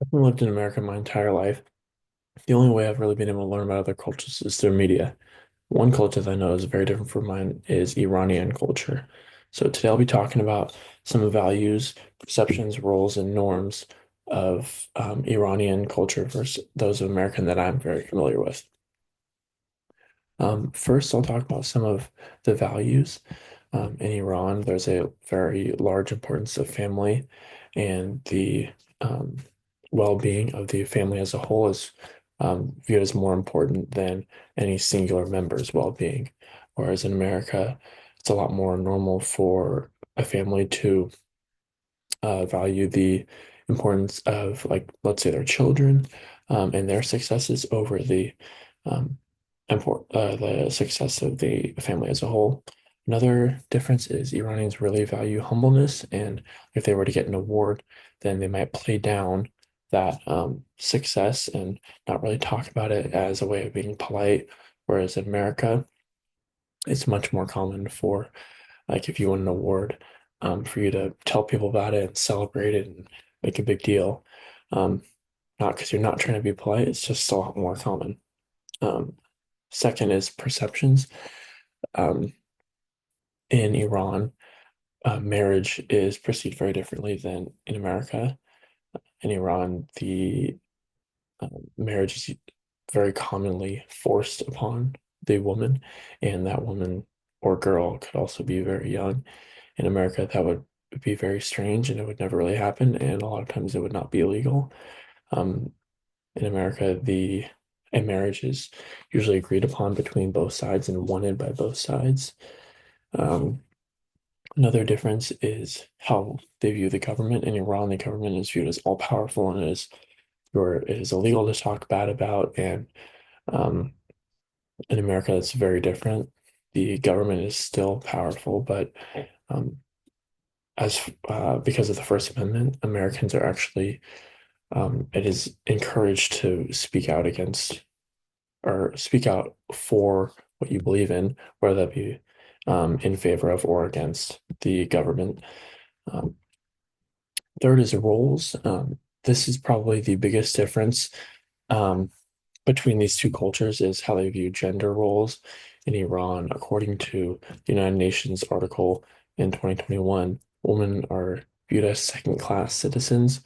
I've lived in America my entire life. The only way I've really been able to learn about other cultures is through media. One culture that I know is very different from mine is Iranian culture. So today I'll be talking about some of the values, perceptions, roles, and norms of Iranian culture versus those of American that I'm very familiar with. First, I'll talk about some of the values. In Iran, there's a very large importance of family, and the um, well-being of the family as a whole is viewed as more important than any singular member's well-being. Whereas in America, it's a lot more normal for a family to value the importance of, like, let's say their children and their successes over um, the success of the family as a whole. Another difference is Iranians really value humbleness, and if they were to get an award, then they might play down that success and not really talk about it as a way of being polite. Whereas in America, it's much more common for, like, if you win an award, for you to tell people about it and celebrate it and make a big deal. Um, Not because you're not trying to be polite, it's just a lot more common. Um, Second is perceptions. Um, in Iran, marriage is perceived very differently than in America. In Iran, the marriage is very commonly forced upon the woman, and that woman or girl could also be very young. In America, that would be very strange and it would never really happen, and a lot of times it would not be illegal. Um, in America, the a marriage is usually agreed upon between both sides and wanted by both sides. Um, Another difference is how they view the government. In Iran, the government is viewed as all powerful and it is illegal to talk bad about. And um, in America, it's very different. The government is still powerful, but um, as because of the First Amendment, Americans are actually it is encouraged to speak out against or speak out for what you believe in, whether that be in favor of or against the government. Um, Third is roles. This is probably the biggest difference um, between these two cultures is how they view gender roles in Iran. According to the United Nations article in 2021, women are viewed as second-class citizens.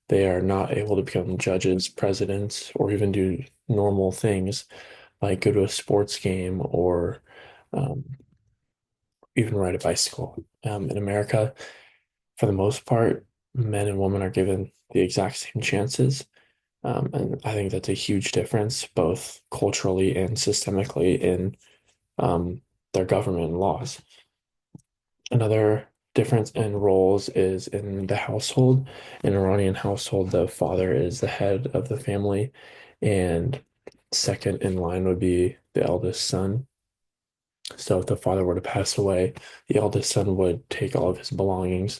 They are not able to become judges, presidents, or even do normal things like go to a sports game or um, even ride a bicycle. In America, for the most part, men and women are given the exact same chances. And I think that's a huge difference, both culturally and systemically in their government and laws. Another difference in roles is in the household. In an Iranian household, the father is the head of the family, and second in line would be the eldest son. So if the father were to pass away, the eldest son would take all of his belongings,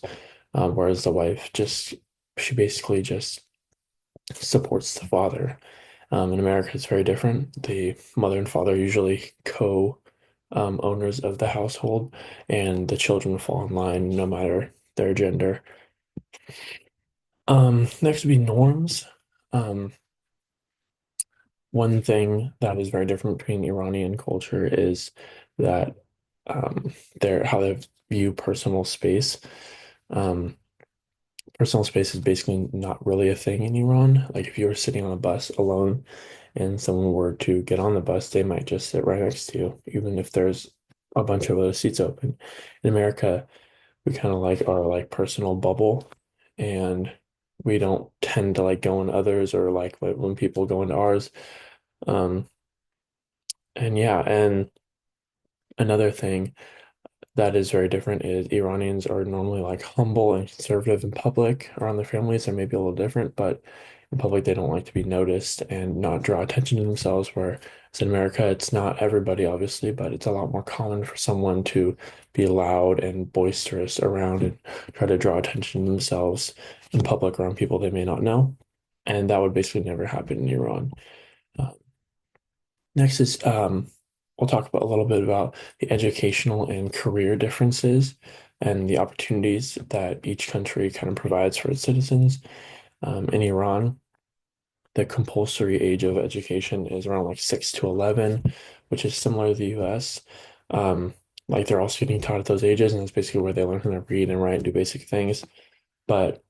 whereas the wife she basically just supports the father. In America, it's very different. The mother and father are usually owners of the household, and the children fall in line no matter their gender. Next would be norms. Um, One thing that is very different between Iranian culture is that how they view personal space. Um, Personal space is basically not really a thing in Iran. Like if you were sitting on a bus alone and someone were to get on the bus, they might just sit right next to you, even if there's a bunch of other seats open. In America, we kind of like our like personal bubble, and we don't tend to like go in others or like when people go into ours. Um, and yeah, and another thing that is very different is Iranians are normally like humble and conservative in public. Around their families, they may be a little different, but in public, they don't like to be noticed and not draw attention to themselves. Whereas in America, it's not everybody, obviously, but it's a lot more common for someone to be loud and boisterous around and try to draw attention to themselves in public around people they may not know. And that would basically never happen in Iran. Uh, Next is we'll talk about a little bit about the educational and career differences and the opportunities that each country kind of provides for its citizens. In Iran, the compulsory age of education is around like 6 to 11, which is similar to the US. Um, like they're also getting taught at those ages, and that's basically where they learn how to read and write and do basic things. But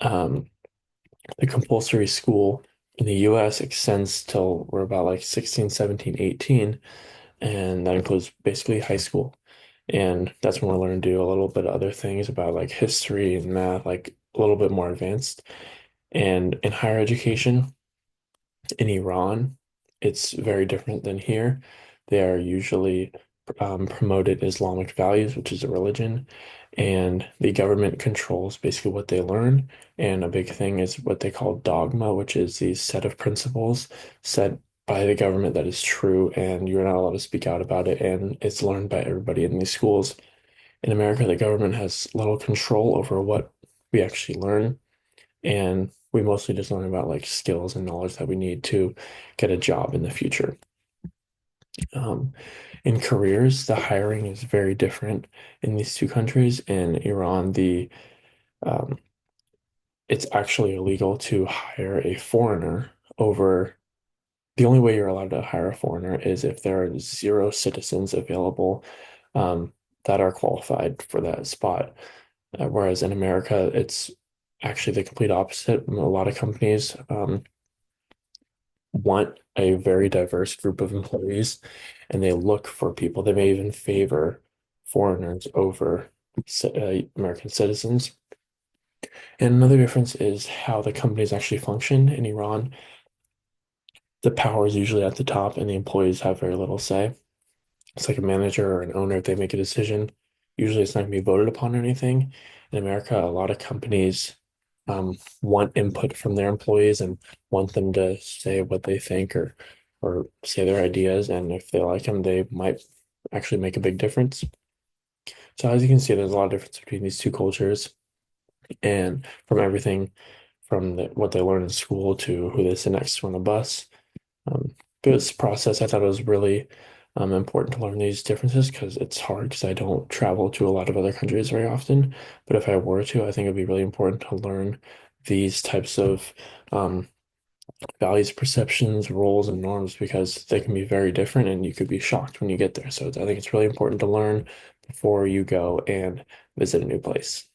um, the compulsory school in the US extends till we're about like 16, 17, 18, and that includes basically high school. And that's when we're learning to do a little bit of other things about like history and math, like a little bit more advanced. And in higher education, in Iran, it's very different than here. They are usually promoted Islamic values, which is a religion, and the government controls basically what they learn. And a big thing is what they call dogma, which is the set of principles set by the government that is true, and you're not allowed to speak out about it, and it's learned by everybody in these schools. In America, the government has little control over what we actually learn, and we mostly just learn about like skills and knowledge that we need to get a job in the future. Um, in careers, the hiring is very different in these two countries. In Iran, the um, it's actually illegal to hire a foreigner over. The only way you're allowed to hire a foreigner is if there are zero citizens available that are qualified for that spot. Whereas in America, it's actually the complete opposite. A lot of companies want a very diverse group of employees, and they look for people. They may even favor foreigners over American citizens. And another difference is how the companies actually function. In Iran, the power is usually at the top, and the employees have very little say. It's like a manager or an owner, if they make a decision, usually it's not going to be voted upon or anything. In America, a lot of companies want input from their employees and want them to say what they think or say their ideas. And if they like them, they might actually make a big difference. So as you can see, there's a lot of difference between these two cultures, and from everything from what they learn in school to who they sit next to on the bus. Um, this process, I thought it was really important to learn these differences because it's hard because I don't travel to a lot of other countries very often. But if I were to, I think it'd be really important to learn these types of um, values, perceptions, roles, and norms because they can be very different and you could be shocked when you get there. So I think it's really important to learn before you go and visit a new place.